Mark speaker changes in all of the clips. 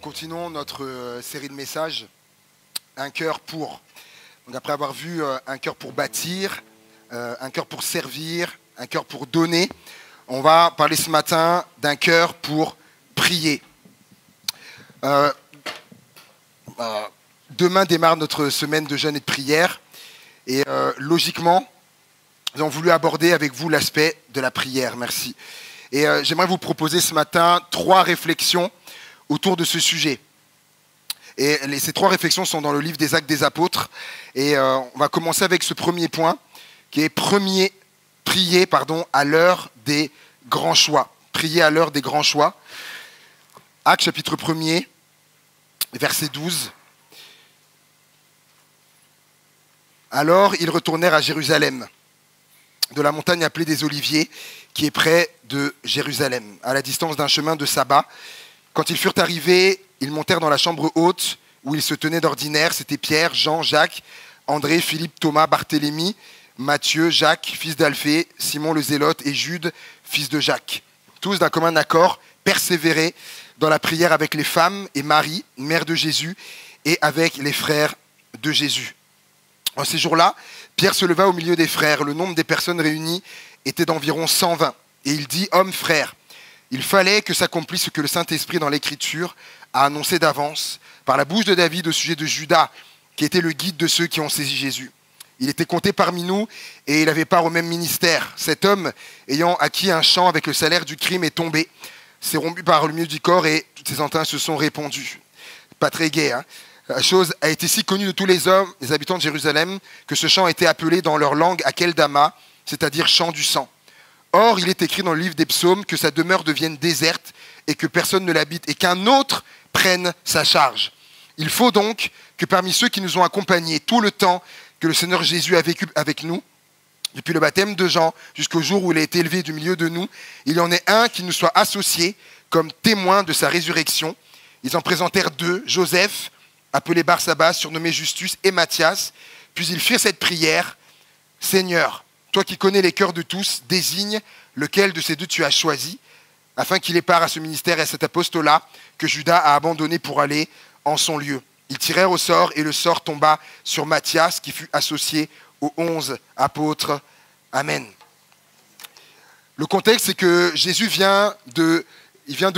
Speaker 1: continuons notre série de messages, un cœur pour. Donc après avoir vu un cœur pour bâtir, un cœur pour servir, un cœur pour donner, on va parler ce matin d'un cœur pour prier. Demain démarre notre semaine de jeûne et de prière. Et logiquement, nous avons voulu aborder avec vous l'aspect de la prière. Merci. Et j'aimerais vous proposer ce matin 3 réflexions autour de ce sujet. Et ces 3 réflexions sont dans le livre des Actes des Apôtres. Et on va commencer avec ce premier point, qui est prier à l'heure des grands choix. Prier à l'heure des grands choix. Actes chapitre 1er, verset 12. Alors ils retournèrent à Jérusalem, de la montagne appelée des Oliviers, qui est près de Jérusalem, à la distance d'un chemin de sabbat. Quand ils furent arrivés, ils montèrent dans la chambre haute où ils se tenaient d'ordinaire. C'était Pierre, Jean, Jacques, André, Philippe, Thomas, Barthélemy, Matthieu, Jacques, fils d'Alphée, Simon le Zélote et Jude, fils de Jacques. Tous d'un commun accord persévéraient dans la prière avec les femmes et Marie, mère de Jésus, et avec les frères de Jésus. En ces jours-là, Pierre se leva au milieu des frères. Le nombre des personnes réunies était d'environ 120. Et il dit, « Hommes, frères, il fallait que s'accomplisse ce que le Saint-Esprit dans l'Écriture a annoncé d'avance par la bouche de David au sujet de Judas, qui était le guide de ceux qui ont saisi Jésus. Il était compté parmi nous et il avait part au même ministère. Cet homme, ayant acquis un champ avec le salaire du crime, est tombé, s'est rompu par le milieu du corps et toutes ses entrailles se sont répandues. » Pas très gai, hein. La chose a été si connue de tous les hommes, les habitants de Jérusalem, que ce champ a été appelé dans leur langue Akeldama, c'est-à-dire champ du sang. Or, il est écrit dans le livre des psaumes que sa demeure devienne déserte et que personne ne l'habite et qu'un autre prenne sa charge. Il faut donc que parmi ceux qui nous ont accompagnés tout le temps que le Seigneur Jésus a vécu avec nous, depuis le baptême de Jean jusqu'au jour où il a été élevé du milieu de nous, il y en ait un qui nous soit associé comme témoin de sa résurrection. Ils en présentèrent 2, Joseph, appelé Barsabas, surnommé Justus, et Matthias. Puis ils firent cette prière, « Seigneur, toi qui connais les cœurs de tous, désigne lequel de ces 2 tu as choisi, afin qu'il ait part à ce ministère et à cet apostolat que Judas a abandonné pour aller en son lieu. » Ils tirèrent au sort et le sort tomba sur Matthias, qui fut associé aux 11 apôtres. Amen. Le contexte, c'est que Jésus vient de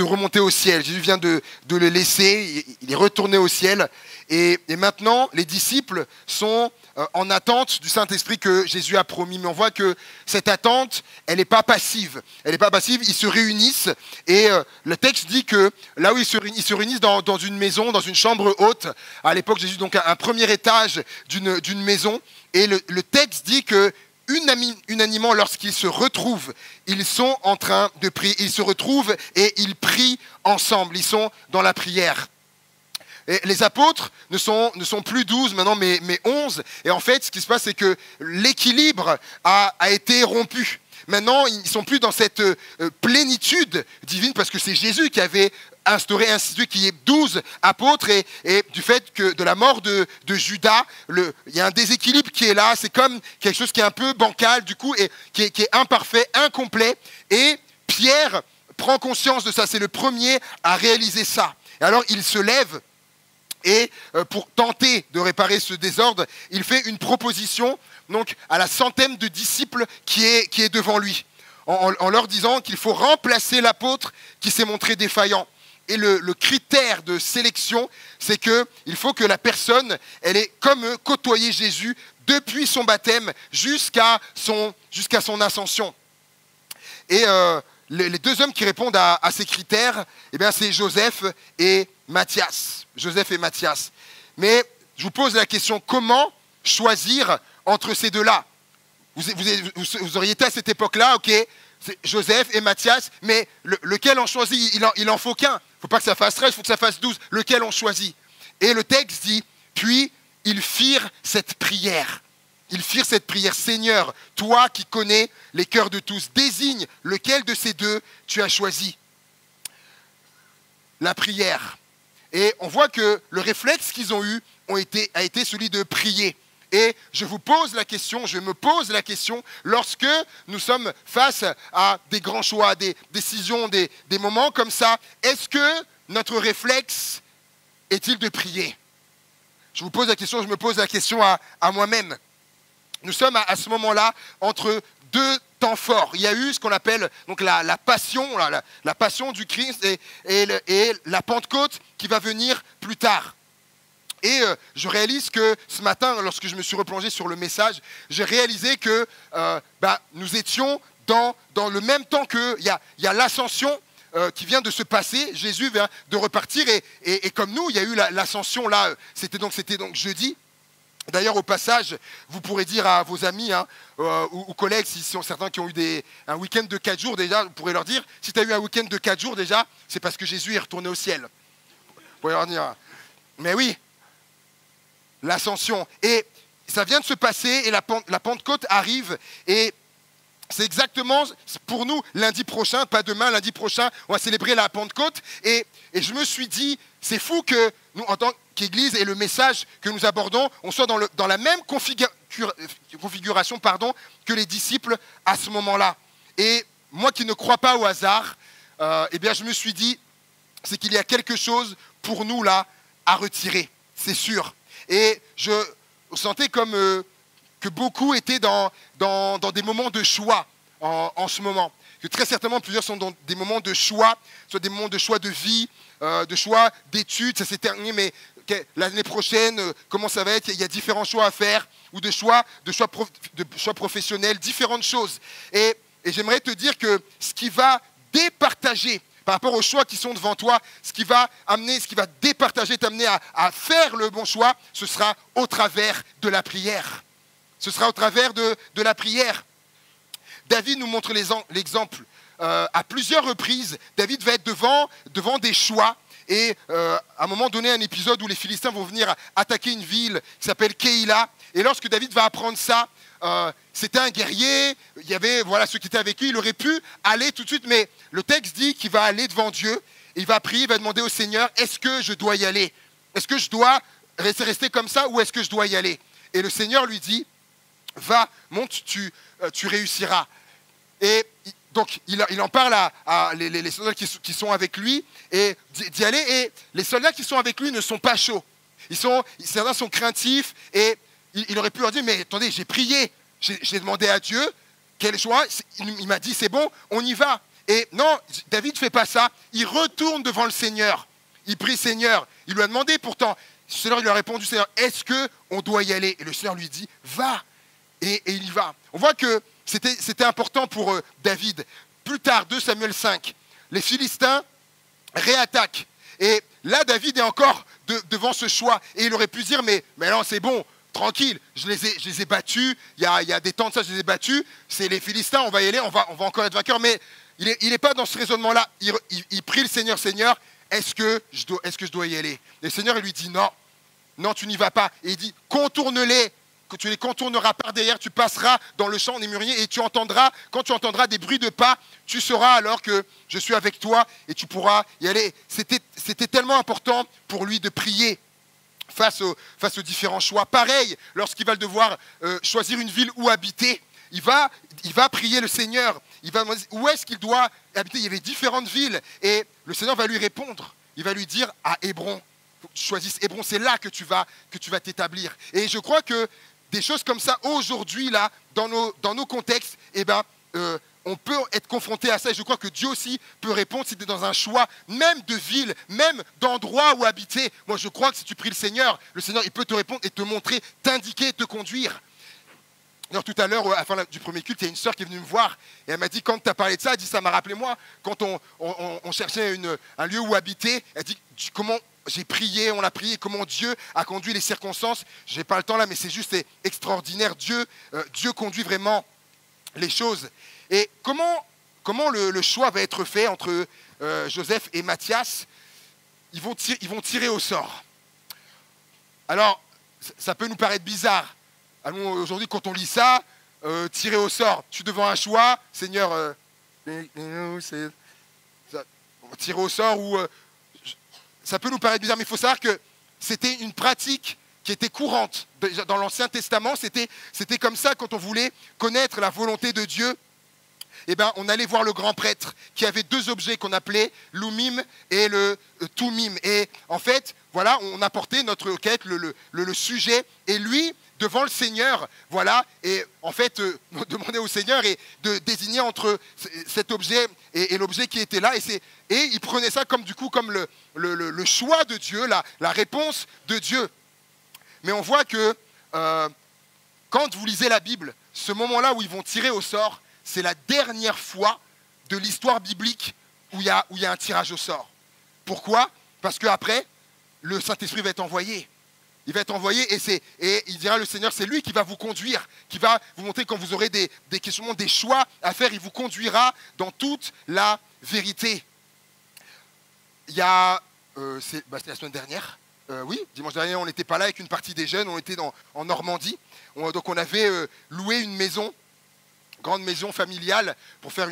Speaker 1: remonter au ciel. Jésus vient de le laisser. Il est retourné au ciel. Et maintenant, les disciples sont en attente du Saint-Esprit que Jésus a promis. Mais on voit que cette attente, elle n'est pas passive. Elle n'est pas passive. Ils se réunissent. Et le texte dit que là où ils se réunissent dans une maison, dans une chambre haute. À l'époque, Jésus, donc un premier étage d'une maison. Et le texte dit que unanimement, lorsqu'ils se retrouvent, ils sont en train de prier. Ils se retrouvent et ils prient ensemble. Ils sont dans la prière. Et les apôtres ne sont plus 12 maintenant, mais 11. Et en fait, ce qui se passe, c'est que l'équilibre a été rompu. Maintenant, ils ne sont plus dans cette plénitude divine, parce que c'est Jésus qui avait institué qu'il y ait 12 apôtres, et du fait que de la mort de Judas, il y a un déséquilibre qui est là, c'est comme quelque chose qui est un peu bancal, du coup, et qui est imparfait, incomplet, et Pierre prend conscience de ça, c'est le premier à réaliser ça. Et alors, il se lève, et pour tenter de réparer ce désordre, il fait une proposition donc, à la centaine de disciples qui est devant lui, en leur disant qu'il faut remplacer l'apôtre qui s'est montré défaillant. Et le critère de sélection, c'est qu'il faut que la personne, elle ait comme eux côtoyé Jésus depuis son baptême jusqu'à son ascension. Et les 2 hommes qui répondent à ces critères, eh bien, c'est Joseph et Matthias. Joseph et Matthias. Mais je vous pose la question, comment choisir entre ces 2-là? Vous auriez été à cette époque-là, ok, c'est Joseph et Matthias, mais lequel on choisit? Il en faut qu'un. Il ne faut pas que ça fasse 13, il faut que ça fasse 12. Lequel on choisit? Et le texte dit, puis ils firent cette prière. Ils firent cette prière. Seigneur, toi qui connais les cœurs de tous, désigne lequel de ces 2 tu as choisi. La prière. Et on voit que le réflexe qu'ils ont eu a été celui de prier. Et je me pose la question, lorsque nous sommes face à des grands choix, des décisions, des moments comme ça, est-ce que notre réflexe est-il de prier? Je vous pose la question, je me pose la question à moi-même. Nous sommes à ce moment-là entre deux temps forts. Il y a eu ce qu'on appelle donc la passion, la passion du Christ et la Pentecôte qui va venir plus tard. Et je réalise que ce matin, lorsque je me suis replongé sur le message, j'ai réalisé que nous étions dans le même temps qu'il y a l'ascension qui vient de se passer. Jésus vient de repartir et comme nous, il y a eu l'ascension là, c'était donc jeudi. D'ailleurs, au passage, vous pourrez dire à vos amis ou collègues, si sont certains qui ont eu un week-end de 4 jours déjà, vous pourrez leur dire, si tu as eu un week-end de 4 jours déjà, c'est parce que Jésus est retourné au ciel. Vous pourrez leur dire, mais oui, l'ascension. Et ça vient de se passer et la Pentecôte arrive et c'est exactement pour nous lundi prochain, pas demain, lundi prochain, on va célébrer la Pentecôte. Et je me suis dit, c'est fou que nous, en tant qu'Église et le message que nous abordons, on soit dans la même configuration que les disciples à ce moment-là. Et moi qui ne crois pas au hasard, je me suis dit, c'est qu'il y a quelque chose pour nous là à retirer, c'est sûr. Et je sentais comme que beaucoup étaient dans des moments de choix en ce moment. Que très certainement, plusieurs sont dans des moments de choix, soit des moments de choix de vie, de choix d'études, ça s'est terminé, mais l'année prochaine, comment ça va être? Il y a différents choix à faire, ou de choix professionnels, différentes choses. Et j'aimerais te dire que ce qui va départager par rapport aux choix qui sont devant toi, ce qui va départager, t'amener à faire le bon choix, ce sera au travers de la prière. Ce sera au travers de la prière. David nous montre l'exemple à plusieurs reprises. David va être devant des choix. Et à un moment donné, un épisode où les Philistins vont venir attaquer une ville qui s'appelle Keïla. Et lorsque David va apprendre ça, c'était un guerrier, il y avait ceux qui étaient avec lui, il aurait pu aller tout de suite, mais le texte dit qu'il va aller devant Dieu, et il va prier, il va demander au Seigneur, est-ce que je dois y aller? Est-ce que je dois rester comme ça ou est-ce que je dois y aller? Et le Seigneur lui dit, va, monte, tu réussiras. Et donc il en parle à les soldats qui sont avec lui, et d'y aller, et les soldats qui sont avec lui ne sont pas chauds. Certains sont craintifs, et il aurait pu leur dire, mais attendez, j'ai prié, j'ai demandé à Dieu, quel choix? Il m'a dit, c'est bon, on y va. Et non, David ne fait pas ça, il retourne devant le Seigneur, il prie Seigneur, il lui a demandé pourtant, le Seigneur il lui a répondu, Seigneur, est-ce qu'on doit y aller? Et le Seigneur lui dit, va, et il y va. On voit que c'était important pour David. Plus tard, 2 Samuel 5, les Philistins réattaquent. Et là, David est encore devant ce choix. Et il aurait pu dire, mais non, c'est bon, tranquille, je les ai battus, il y a des temps de ça, je les ai battus, c'est les Philistins, on va y aller, on va encore être vainqueur. Mais il n'est pas dans ce raisonnement-là. Il prie le Seigneur, Seigneur, est-ce que je dois y aller? Et le Seigneur, il lui dit, non, tu n'y vas pas. Et il dit, contourne-les. Que tu les contourneras par derrière, tu passeras dans le champ des mûriers et quand tu entendras des bruits de pas, tu sauras alors que je suis avec toi et tu pourras y aller. C'était tellement important pour lui de prier face aux différents choix. Pareil, lorsqu'il va devoir choisir une ville où habiter, il va prier le Seigneur. Il va demander où est-ce qu'il doit habiter. Il y avait différentes villes et le Seigneur va lui répondre. Il va lui dire à Hébron. Tu choisisses Hébron, c'est là que tu vas t'établir. Et je crois que des choses comme ça, aujourd'hui, là, dans nos contextes, on peut être confronté à ça. Et je crois que Dieu aussi peut répondre si tu es dans un choix, même de ville, même d'endroit où habiter. Moi, je crois que si tu pries le Seigneur, il peut te répondre et te montrer, t'indiquer, te conduire. Alors, tout à l'heure, à la fin du premier culte, il y a une sœur qui est venue me voir et elle m'a dit, quand tu as parlé de ça, elle dit, ça m'a rappelé moi, quand on cherchait un lieu où habiter, elle dit, comment j'ai prié, on a prié, comment Dieu a conduit les circonstances. Je n'ai pas le temps là, mais c'est juste extraordinaire. Dieu conduit vraiment les choses. Et comment le choix va être fait entre Joseph et Matthias? Ils vont tirer au sort. Alors, ça peut nous paraître bizarre. Aujourd'hui, quand on lit ça, tirer au sort, tu es devant un choix, Seigneur, tirer au sort ou... ça peut nous paraître bizarre, mais il faut savoir que c'était une pratique qui était courante. Dans l'Ancien Testament, c'était comme ça quand on voulait connaître la volonté de Dieu. eh ben, on allait voir le grand prêtre qui avait deux objets qu'on appelait l'Oumim et le Toumim. Et en fait, voilà, on apportait notre requête, le sujet, et lui, devant le Seigneur, voilà, et en fait, demander au Seigneur et de désigner entre cet objet et l'objet qui était là, et il prenait ça comme du coup comme le choix de Dieu, la réponse de Dieu. Mais on voit que quand vous lisez la Bible, ce moment-là où ils vont tirer au sort, c'est la dernière fois de l'histoire biblique où il y a un tirage au sort. Pourquoi? Parce qu'après, le Saint-Esprit va être envoyé. Il va être envoyé et il dira le Seigneur, c'est lui qui va vous conduire, qui va vous montrer quand vous aurez des questionnements, des choix à faire, il vous conduira dans toute la vérité. Il y a, c'était la semaine dernière, oui, dimanche dernier, on n'était pas là avec une partie des jeunes, on était en Normandie, donc on avait loué une maison, grande maison familiale pour faire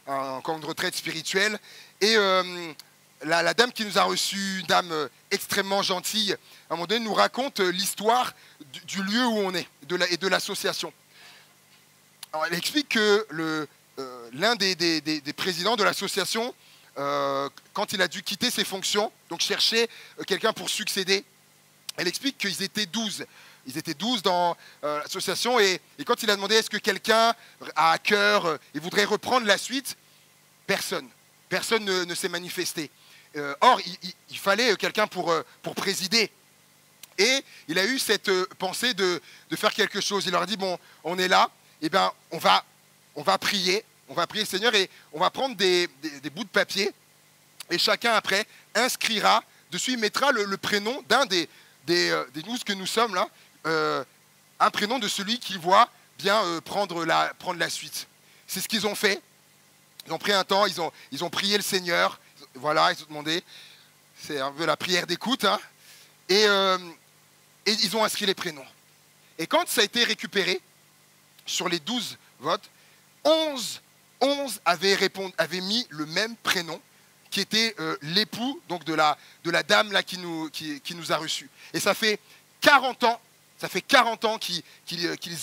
Speaker 1: un camp de retraite spirituelle. Et la dame qui nous a reçus, une dame extrêmement gentille, à un moment donné nous raconte l'histoire du lieu où on est et de l'association. Alors, elle explique que l'un des présidents de l'association, quand il a dû quitter ses fonctions, donc chercher quelqu'un pour succéder, elle explique qu'ils étaient 12. Ils étaient 12 dans l'association et quand il a demandé est-ce que quelqu'un a à cœur et voudrait reprendre la suite, personne ne s'est manifesté. Or, il fallait quelqu'un pour présider. Et il a eu cette pensée de faire quelque chose. Il leur a dit, bon, on est là, eh bien, on va prier le Seigneur et on va prendre des bouts de papier et chacun après inscrira, dessus il mettra le prénom d'un des 12 que nous sommes là, un prénom de celui qu'il voit bien prendre la suite. C'est ce qu'ils ont fait. Ils ont pris un temps, ils ont prié le Seigneur, voilà, ils ont demandé, c'est un peu la prière d'écoute, hein, et ils ont inscrit les prénoms. Et quand ça a été récupéré, sur les 12 votes, 11 avaient mis le même prénom, qui était l'époux donc de la dame là, qui nous a reçus. Et ça fait 40 ans. Ça fait 40 ans qu'ils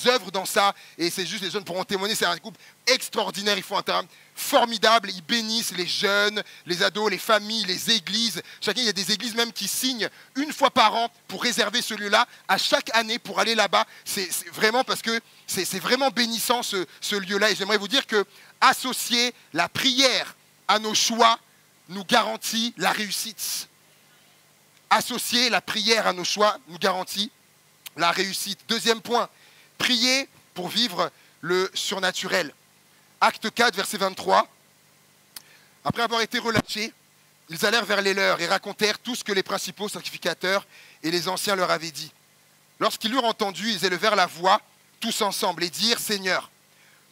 Speaker 1: œuvrent dans ça, et c'est juste les jeunes pourront témoigner, c'est un groupe extraordinaire, ils font un travail formidable, ils bénissent les jeunes, les ados, les familles, les églises. Chacun, il y a des églises même qui signent une fois par an pour réserver ce lieu-là, à chaque année pour aller là-bas. C'est vraiment parce que c'est vraiment bénissant ce lieu-là, et j'aimerais vous dire que associer la prière à nos choix nous garantit la réussite. Associer la prière à nos choix nous garantit la réussite. Deuxième point, prier pour vivre le surnaturel. Acte 4, verset 23. Après avoir été relâchés, ils allèrent vers les leurs et racontèrent tout ce que les principaux sacrificateurs et les anciens leur avaient dit. Lorsqu'ils l'eurent entendu, ils élevèrent la voix tous ensemble et dirent, Seigneur,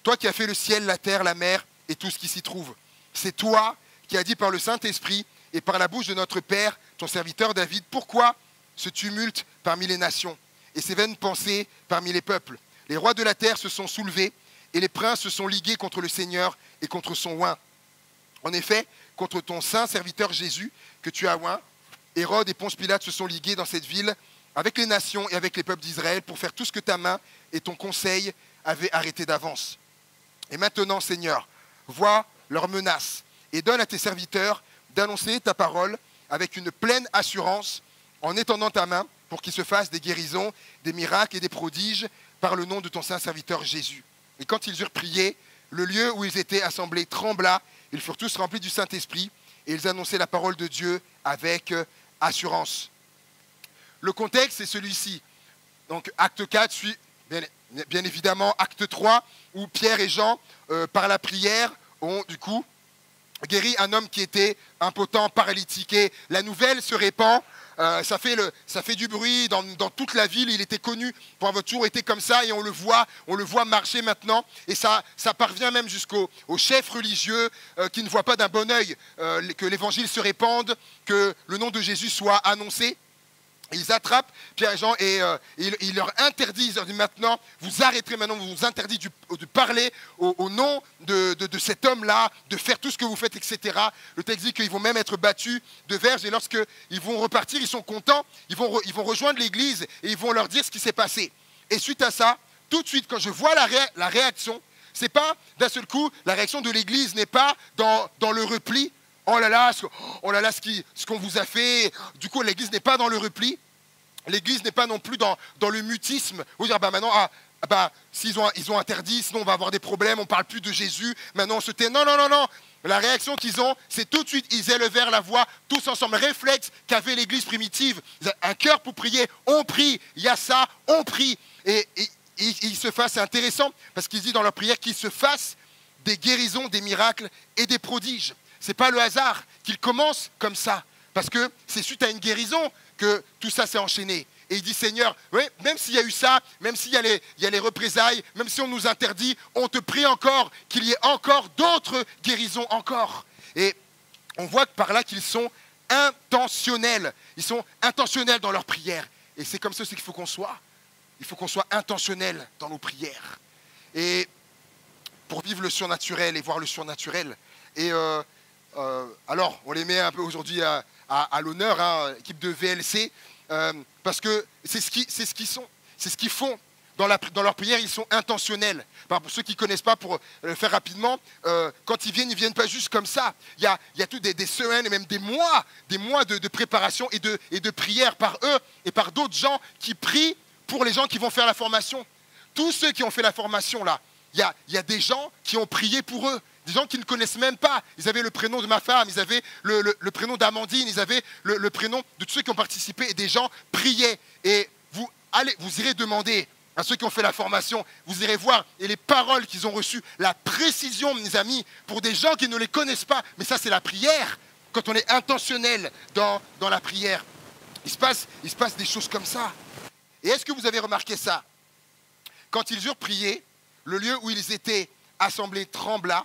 Speaker 1: toi qui as fait le ciel, la terre, la mer et tout ce qui s'y trouve, c'est toi qui as dit par le Saint-Esprit et par la bouche de notre Père, ton serviteur David, pourquoi ce tumulte parmi les nations et ces vaines pensées parmi les peuples? Les rois de la terre se sont soulevés et les princes se sont ligués contre le Seigneur et contre son oint. En effet, contre ton saint serviteur Jésus que tu as oint, Hérode et Ponce Pilate se sont ligués dans cette ville avec les nations et avec les peuples d'Israël pour faire tout ce que ta main et ton conseil avaient arrêté d'avance. Et maintenant, Seigneur, vois leurs menaces et donne à tes serviteurs d'annoncer ta parole avec une pleine assurance en étendant ta main pour qu'il se fasse des guérisons, des miracles et des prodiges par le nom de ton saint serviteur Jésus. Et quand ils eurent prié, le lieu où ils étaient assemblés trembla, ils furent tous remplis du Saint-Esprit et ils annonçaient la parole de Dieu avec assurance. Le contexte est celui-ci. Donc acte 4 suit bien évidemment acte 3 où Pierre et Jean, par la prière, ont du coup guéri un homme qui était impotent, paralytique. Et la nouvelle se répand. Ça fait du bruit dans toute la ville. Il était connu pour avoir toujours été comme ça et on le voit marcher maintenant. Et ça parvient même jusqu'aux chefs religieux qui ne voient pas d'un bon œil que l'évangile se répande, que le nom de Jésus soit annoncé. Ils attrapent Pierre et Jean et ils leur interdisent, ils leur disent maintenant, vous arrêterez maintenant, vous vous interdit de parler au nom de cet homme-là, de faire tout ce que vous faites, etc. Le texte dit qu'ils vont même être battus de verges et lorsqu'ils vont repartir, ils sont contents, ils vont rejoindre l'église et ils vont leur dire ce qui s'est passé. Et suite à ça, tout de suite, quand je vois la réaction, C'est pas, d'un seul coup, la réaction de l'Église n'est pas dans le repli. Oh là là, ce qu'on vous a fait. Du coup, l'Église n'est pas dans le repli. L'Église n'est pas non plus dans le mutisme. Vous dire, maintenant, s'ils ont interdit, sinon on va avoir des problèmes, on ne parle plus de Jésus, maintenant on se tait. Non, non, non, non. La réaction qu'ils ont, c'est tout de suite, ils élevèrent la voix, tous ensemble. Réflexe qu'avait l'Église primitive. Un cœur pour prier, on prie. Il y a ça, on prie. Et il se fasse, c'est intéressant, parce qu'ils disent dans leur prière qu'il se fasse des guérisons, des miracles et des prodiges. Ce n'est pas le hasard qu'il commence comme ça, parce que c'est suite à une guérison que tout ça s'est enchaîné. Et il dit, Seigneur, oui, même s'il y a eu ça, même s'il y a les représailles, même si on nous interdit, on te prie encore qu'il y ait encore d'autres guérisons encore. Et on voit par là qu'ils sont intentionnels. Ils sont intentionnels dans leur prière. Et c'est comme ça qu'il faut qu'on soit. Il faut qu'on soit intentionnel dans nos prières. Et pour vivre le surnaturel et voir le surnaturel. Et alors, on les met un peu aujourd'hui à l'honneur, hein, équipe de VLC, parce que c'est ce qu'ils sont, c'est ce qu'ils font. Dans leur prière, ils sont intentionnels. Pour ceux qui ne connaissent pas, pour le faire rapidement, quand ils ne viennent pas juste comme ça. Il y a tout des semaines et même des mois de préparation et de prière par eux et par d'autres gens qui prient pour les gens qui vont faire la formation. Tous ceux qui ont fait la formation, là, il y a des gens qui ont prié pour eux. Des gens qui ne connaissent même pas. Ils avaient le prénom de ma femme, ils avaient le prénom d'Amandine, ils avaient le prénom de tous ceux qui ont participé. Et des gens priaient. Et vous irez demander à ceux qui ont fait la formation, vous irez voir, et les paroles qu'ils ont reçues, la précision, mes amis, pour des gens qui ne les connaissent pas. Mais ça, c'est la prière. Quand on est intentionnel dans la prière, il se passe des choses comme ça. Et est-ce que vous avez remarqué ça? Quand ils eurent prié, le lieu où ils étaient assemblés trembla.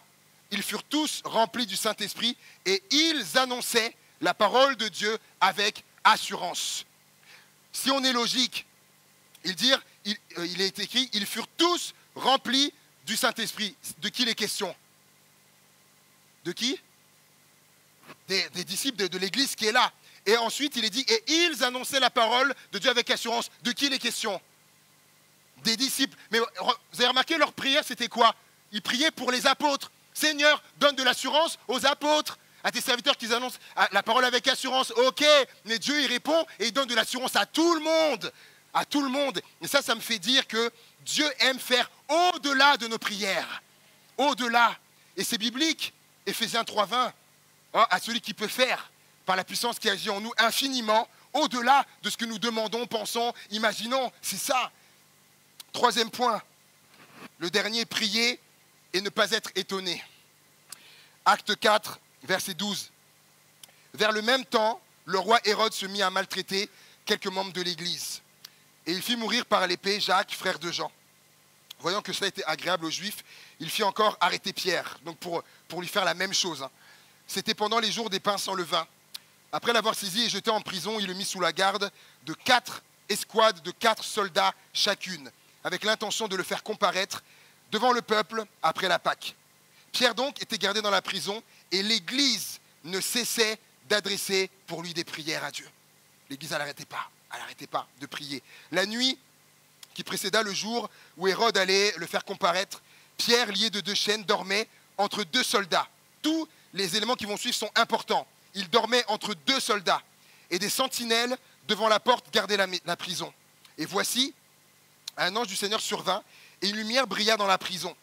Speaker 1: Ils furent tous remplis du Saint-Esprit et ils annonçaient la parole de Dieu avec assurance. Si on est logique, il est écrit, ils furent tous remplis du Saint-Esprit. De qui les questions? De qui? Des disciples de l'Église qui est là. Et ensuite, il est dit, et ils annonçaient la parole de Dieu avec assurance. De qui les questions? Des disciples. Mais vous avez remarqué, leur prière, c'était quoi? Ils priaient pour les apôtres. Seigneur, donne de l'assurance aux apôtres, à tes serviteurs qui annoncent la parole avec assurance. Ok, mais Dieu, il répond et il donne de l'assurance à tout le monde. À tout le monde. Et ça me fait dire que Dieu aime faire au-delà de nos prières. Au-delà. Et c'est biblique. Éphésiens 3,20. À celui qui peut faire, par la puissance qui agit en nous, infiniment, au-delà de ce que nous demandons, pensons, imaginons. C'est ça. Troisième point. Le dernier, prier et ne pas être étonné. Acte 4, verset 12. Vers le même temps, le roi Hérode se mit à maltraiter quelques membres de l'Église. Et il fit mourir par l'épée Jacques, frère de Jean. Voyant que cela était agréable aux Juifs, il fit encore arrêter Pierre, donc pour lui faire la même chose. C'était pendant les jours des pains sans levain. Après l'avoir saisi et jeté en prison, il le mit sous la garde de 4 escouades de 4 soldats chacune, avec l'intention de le faire comparaître devant le peuple après la Pâque. Pierre donc était gardé dans la prison et l'Église ne cessait d'adresser pour lui des prières à Dieu. L'Église, elle n'arrêtait pas de prier. La nuit qui précéda le jour où Hérode allait le faire comparaître, Pierre, lié de 2 chaînes, dormait entre 2 soldats. Tous les éléments qui vont suivre sont importants. Il dormait entre 2 soldats et des sentinelles devant la porte gardaient la prison. Et voici, un ange du Seigneur survint et une lumière brilla dans la prison.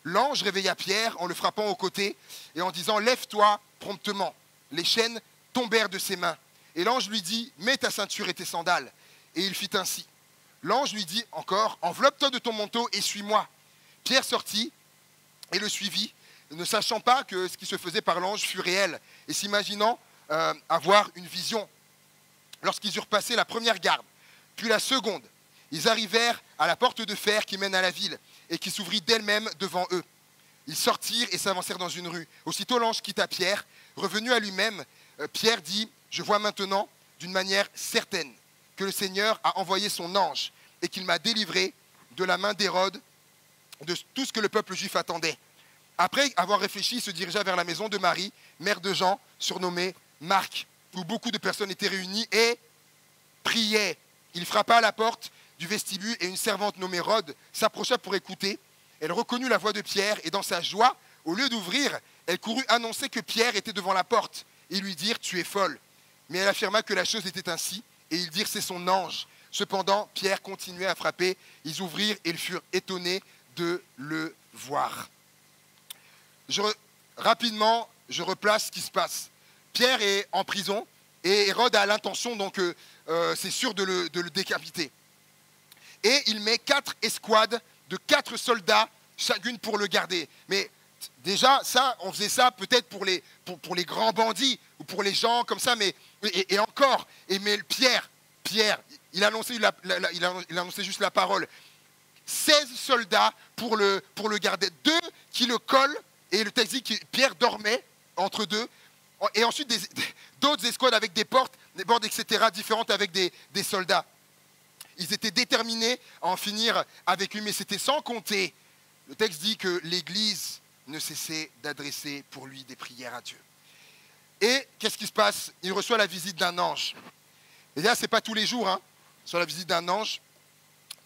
Speaker 1: L'ange réveilla Pierre en le frappant au côté et en disant « Lève-toi promptement ». Les chaînes tombèrent de ses mains. Et l'ange lui dit « Mets ta ceinture et tes sandales ». Et il fit ainsi. L'ange lui dit encore « Enveloppe-toi de ton manteau et suis-moi ». Pierre sortit et le suivit, ne sachant pas que ce qui se faisait par l'ange fut réel et s'imaginant avoir une vision. Lorsqu'ils eurent passé la première garde, puis la seconde, ils arrivèrent à la porte de fer qui mène à la ville et qui s'ouvrit d'elle-même devant eux. Ils sortirent et s'avancèrent dans une rue. Aussitôt l'ange quitta Pierre. Revenu à lui-même, Pierre dit « Je vois maintenant d'une manière certaine que le Seigneur a envoyé son ange et qu'il m'a délivré de la main d'Hérode, de tout ce que le peuple juif attendait. » Après avoir réfléchi, il se dirigea vers la maison de Marie, mère de Jean, surnommée Marc, où beaucoup de personnes étaient réunies et priaient. Il frappa à la porte du vestibule et une servante nommée Rhoda s'approcha pour écouter. elle reconnut la voix de Pierre et dans sa joie, au lieu d'ouvrir, elle courut annoncer que Pierre était devant la porte et lui dirent « Tu es folle ». Mais elle affirma que la chose était ainsi et ils dirent « C'est son ange ». Cependant, Pierre continuait à frapper. Ils ouvrirent et ils furent étonnés de le voir. Rapidement, je replace ce qui se passe. Pierre est en prison et Hérode a l'intention, donc c'est sûr, de le décapiter. Et il met 4 escouades de 4 soldats, chacune pour le garder. Mais déjà, ça, on faisait ça peut-être pour les grands bandits ou pour les gens comme ça, mais et encore. Mais Pierre, il annonçait juste la parole. 16 soldats pour le garder. 2 qui le collent, et le texte dit que Pierre dormait entre 2. Et ensuite, d'autres escouades avec des portes, etc., différentes avec des soldats. Ils étaient déterminés à en finir avec lui, mais c'était sans compter. Le texte dit que l'Église ne cessait d'adresser pour lui des prières à Dieu. Et qu'est-ce qui se passe? Il reçoit la visite d'un ange. Et là, ce n'est pas tous les jours, sur la visite d'un ange.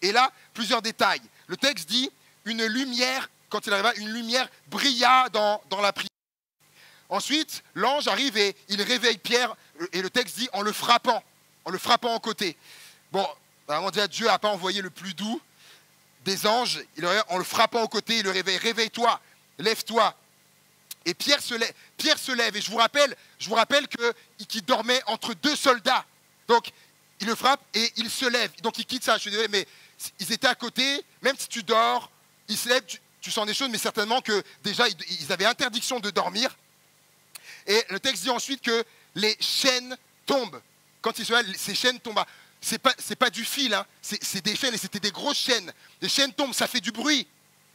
Speaker 1: Et là, plusieurs détails. Le texte dit, une lumière, quand il arriva, une lumière brilla dans la prière. Ensuite, l'ange arrive et il réveille Pierre, et le texte dit, en le frappant en côté. Bon, vraiment, Dieu n'a pas envoyé le plus doux des anges, en le frappant au côté, il le réveille. Réveille-toi, lève-toi. Et Pierre se lève. Et je vous rappelle qu'il dormait entre 2 soldats. Donc, il le frappe et il se lève. Donc, il quitte ça. Je suis désolé, mais ils étaient à côté. Même si tu dors, ils se lèvent, tu sens des choses, mais certainement que déjà, ils avaient interdiction de dormir. Et le texte dit ensuite que les chaînes tombent. Quand ils se lèvent, ces chaînes tombent. C'est pas du fil, c'est des chaînes, et c'était des grosses chaînes. Les chaînes tombent, ça fait du bruit.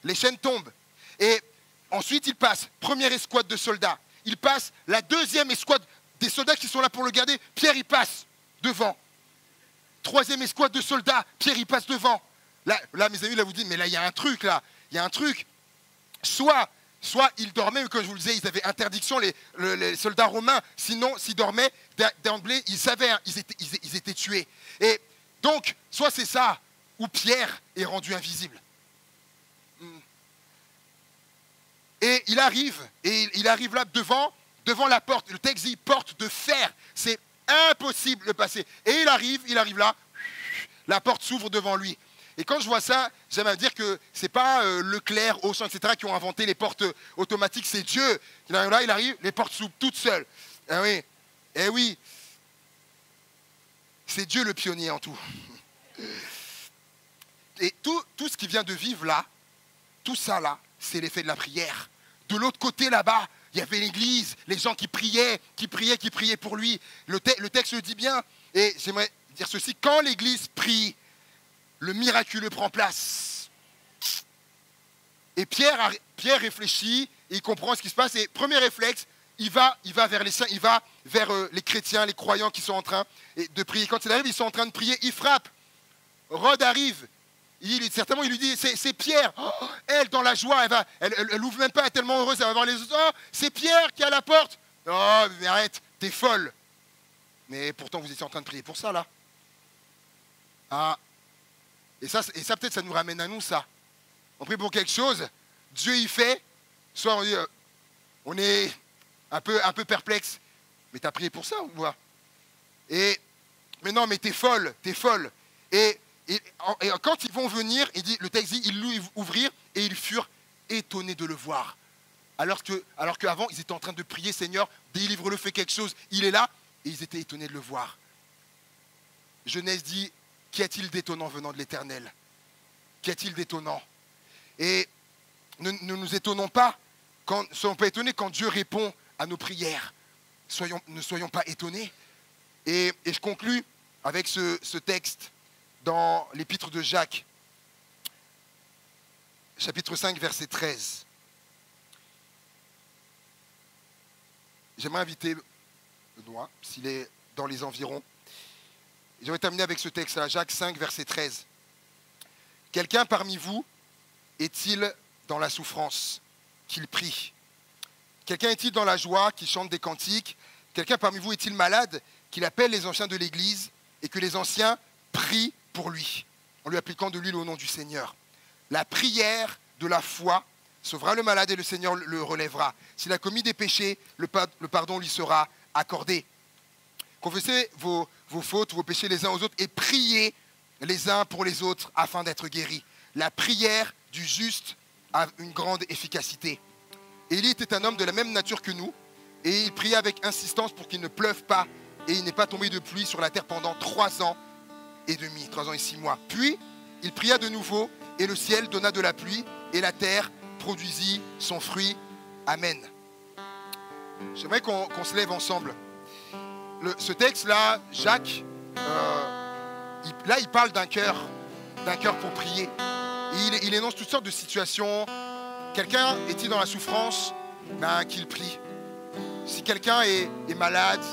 Speaker 1: Les chaînes tombent. Et ensuite, il passe, première escouade de soldats. Il passe la deuxième escouade des soldats qui sont là pour le garder. Pierre, il passe devant. Troisième escouade de soldats. Pierre, il passe devant. Là, mes amis, là, vous dites, mais là, il y a un truc, là. Il y a un truc. Soit ils dormaient, mais comme je vous le disais, ils avaient interdiction, les soldats romains. Sinon, s'ils dormaient, d'emblée, ils savaient, ils étaient tués. Et donc, soit c'est ça, ou Pierre est rendu invisible. Et il arrive là devant la porte. Le texte dit porte de fer. C'est impossible de passer. Et il arrive là, la porte s'ouvre devant lui. Et quand je vois ça, j'aime à dire que ce n'est pas Leclerc, Auchan, etc. qui ont inventé les portes automatiques, c'est Dieu. Là, il arrive, les portes s'ouvrent toutes seules. Eh oui. C'est Dieu le pionnier en tout. Et tout ce qui vient de vivre là, tout ça là, c'est l'effet de la prière. De l'autre côté là-bas, il y avait l'église, les gens qui priaient pour lui. Le texte le dit bien. Et j'aimerais dire ceci, quand l'église prie, le miraculeux prend place. Et Pierre réfléchit, et il comprend ce qui se passe. Et premier réflexe, il va vers les saints, il va vers les chrétiens, les croyants qui sont en train de prier. Quand il arrive, ils sont en train de prier, il frappe. Rod arrive. Certainement, il lui dit, c'est Pierre. Oh, elle, dans la joie, elle ouvre même pas, elle est tellement heureuse, elle va voir les autres. Oh, c'est Pierre qui est à la porte. Oh, mais arrête, t'es folle. Mais pourtant, vous étiez en train de prier pour ça, là. Ah. Et ça peut-être, ça nous ramène à nous, ça. On prie pour quelque chose, Dieu y fait, soit on dit, on est un peu perplexe. Mais t'as prié pour ça ou quoi? Mais non, mais t'es folle. Et quand ils vont venir, le texte dit, ils l'ouvrirent et ils furent étonnés de le voir. Alors qu'avant, ils étaient en train de prier, Seigneur, délivre-le, fais quelque chose. Il est là et ils étaient étonnés de le voir. Genèse dit, qu'y a-t-il d'étonnant venant de l'Éternel? Qu'y a-t-il d'étonnant? Et ne nous étonnons pas, ne soyons pas étonnés quand Dieu répond à nos prières. Ne soyons pas étonnés. Et je conclus avec ce texte dans l'épître de Jacques, chapitre 5, verset 13. J'aimerais inviter Benoît, s'il est dans les environs. J'aimerais terminer avec ce texte-là, Jacques 5, verset 13. Quelqu'un parmi vous est-il dans la souffrance qu'il prie? Quelqu'un est-il dans la joie qui chante des cantiques? Quelqu'un parmi vous est-il malade qu'il appelle les anciens de l'Église et que les anciens prient pour lui, en lui appliquant de l'huile au nom du Seigneur? La prière de la foi sauvera le malade et le Seigneur le relèvera. S'il a commis des péchés, le pardon lui sera accordé. Confessez vos fautes, vos péchés les uns aux autres et priez les uns pour les autres afin d'être guéris. La prière du juste a une grande efficacité. Élie était un homme de la même nature que nous et il priait avec insistance pour qu'il ne pleuve pas et il n'est pas tombé de pluie sur la terre pendant 3 ans et demi, 3 ans et 6 mois. Puis, il pria de nouveau et le ciel donna de la pluie et la terre produisit son fruit. Amen. J'aimerais qu'on se lève ensemble. Ce texte-là, Jacques, il parle d'un cœur pour prier. Et il énonce toutes sortes de situations. Quelqu'un est-il dans la souffrance? Qu'il prie. Si quelqu'un est malade,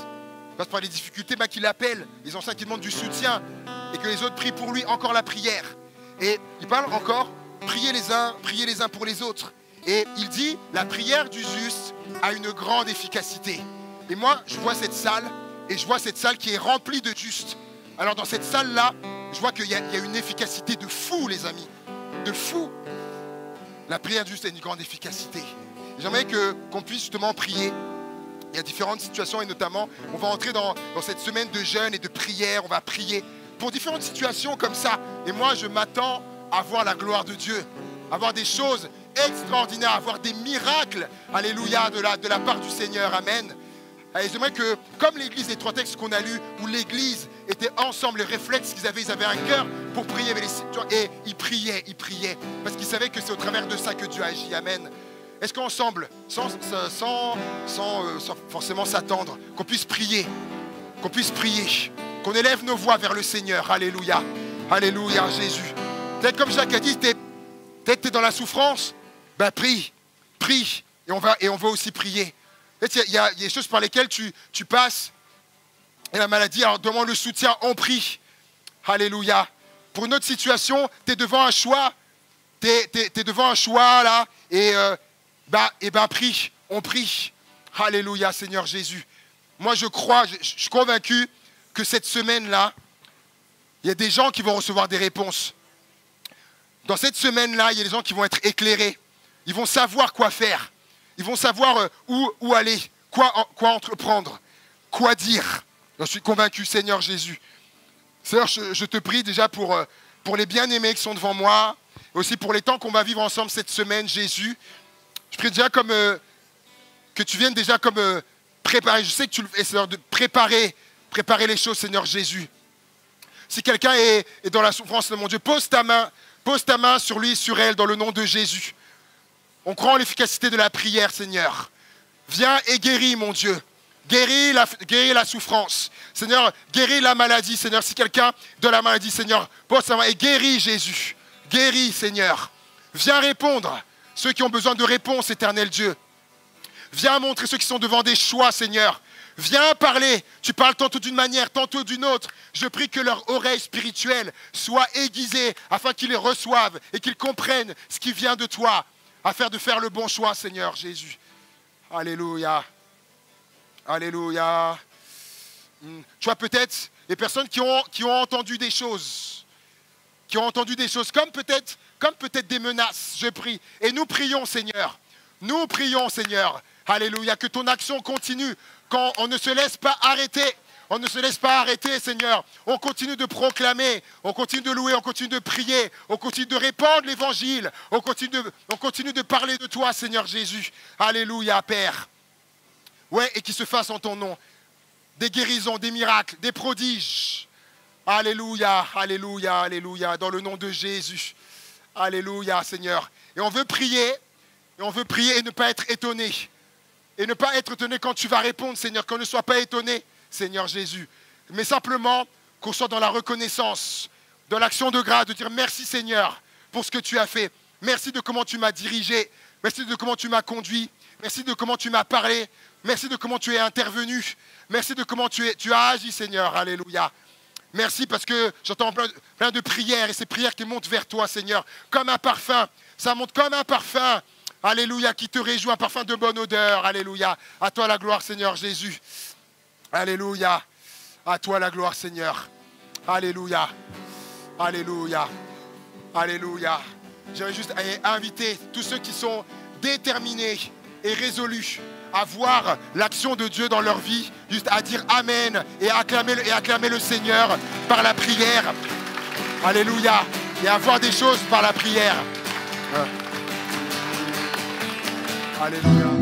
Speaker 1: passe par des difficultés, qu'il appelle les anciens qui demandent du soutien et que les autres prient pour lui, encore la prière. Et il parle encore, priez les uns pour les autres. Et il dit, la prière du juste a une grande efficacité. Et moi, je vois cette salle, et je vois cette salle qui est remplie de justes. Alors dans cette salle-là, je vois qu'il y a une efficacité de fou, les amis. De fou. La prière du juste a une grande efficacité. J'aimerais qu'on puisse justement prier. Il y a différentes situations et notamment, on va entrer dans cette semaine de jeûne et de prière. On va prier pour différentes situations comme ça. Et moi, je m'attends à voir la gloire de Dieu, à voir des choses extraordinaires, à voir des miracles, alléluia, de la part du Seigneur. Amen. Et j'aimerais que, comme l'église, les 3 textes qu'on a lus, où l'église était ensemble, les réflexes qu'ils avaient, ils avaient un cœur pour prier. Et ils priaient, parce qu'ils savaient que c'est au travers de ça que Dieu agit. Amen. Est-ce qu'ensemble, sans forcément s'attendre, qu'on puisse prier, qu'on élève nos voix vers le Seigneur. Alléluia, alléluia, Jésus. Peut-être comme Jacques a dit, peut-être tu es dans la souffrance, prie, et on va aussi prier. Peut-être il y a des choses par lesquelles tu passes, et la maladie, alors demande le soutien, on prie. Alléluia. Pour une autre situation, tu es devant un choix, là, et prie, on prie. Alléluia, Seigneur Jésus. Moi, je crois, je suis convaincu que cette semaine-là, il y a des gens qui vont recevoir des réponses. Dans cette semaine-là, il y a des gens qui vont être éclairés. Ils vont savoir quoi faire. Ils vont savoir où aller, quoi entreprendre, quoi dire. J'en suis convaincu, Seigneur Jésus. Seigneur, je te prie déjà pour les bien-aimés qui sont devant moi, et aussi pour les temps qu'on va vivre ensemble cette semaine, Jésus. Je prie déjà que tu viennes déjà préparer. Je sais que tu es Seigneur, de préparer les choses, Seigneur Jésus. Si quelqu'un est dans la souffrance, mon Dieu, pose ta main sur lui, sur elle, dans le nom de Jésus. On croit en l'efficacité de la prière, Seigneur. Viens et guéris, mon Dieu. Guéris la souffrance. Seigneur, guéris la maladie, Seigneur. Si quelqu'un de la maladie, Seigneur, pose ta main et guéris, Jésus. Guéris, Seigneur. Viens répondre. Ceux qui ont besoin de réponses, éternel Dieu. Viens montrer ceux qui sont devant des choix, Seigneur. Viens parler. Tu parles tantôt d'une manière, tantôt d'une autre. Je prie que leur oreille spirituelle soit aiguisée afin qu'ils les reçoivent et qu'ils comprennent ce qui vient de toi, afin de faire le bon choix, Seigneur Jésus. Alléluia. Alléluia. Tu vois, peut-être les personnes qui ont entendu des choses, comme peut-être des menaces, je prie. Et nous prions, Seigneur. Nous prions, Seigneur. Alléluia. Que ton action continue. Quand on ne se laisse pas arrêter. On ne se laisse pas arrêter, Seigneur. On continue de proclamer. On continue de louer. On continue de prier. On continue de répandre l'évangile. On continue de parler de toi, Seigneur Jésus. Alléluia, Père. Ouais, et qu'il se fasse en ton nom. Des guérisons, des miracles, des prodiges. Alléluia, alléluia, alléluia. Dans le nom de Jésus. Alléluia, Seigneur. Et on veut prier et ne pas être étonné. Et ne pas être étonné quand tu vas répondre, Seigneur. Qu'on ne soit pas étonné, Seigneur Jésus. Mais simplement qu'on soit dans la reconnaissance, dans l'action de grâce, de dire merci, Seigneur, pour ce que tu as fait. Merci de comment tu m'as dirigé. Merci de comment tu m'as conduit. Merci de comment tu m'as parlé. Merci de comment tu es intervenu. Merci de comment tu as agi, Seigneur. Alléluia. Merci parce que j'entends plein de prières et ces prières qui montent vers toi, Seigneur, comme un parfum. Ça monte comme un parfum. Alléluia, qui te réjouit, un parfum de bonne odeur. Alléluia. À toi la gloire, Seigneur Jésus. Alléluia. À toi la gloire, Seigneur. Alléluia. Alléluia. Alléluia. j'aimerais juste inviter tous ceux qui sont déterminés et résolus à voir l'action de Dieu dans leur vie, juste à dire Amen et acclamer le Seigneur par la prière. Alléluia. Et à voir des choses par la prière. Alléluia.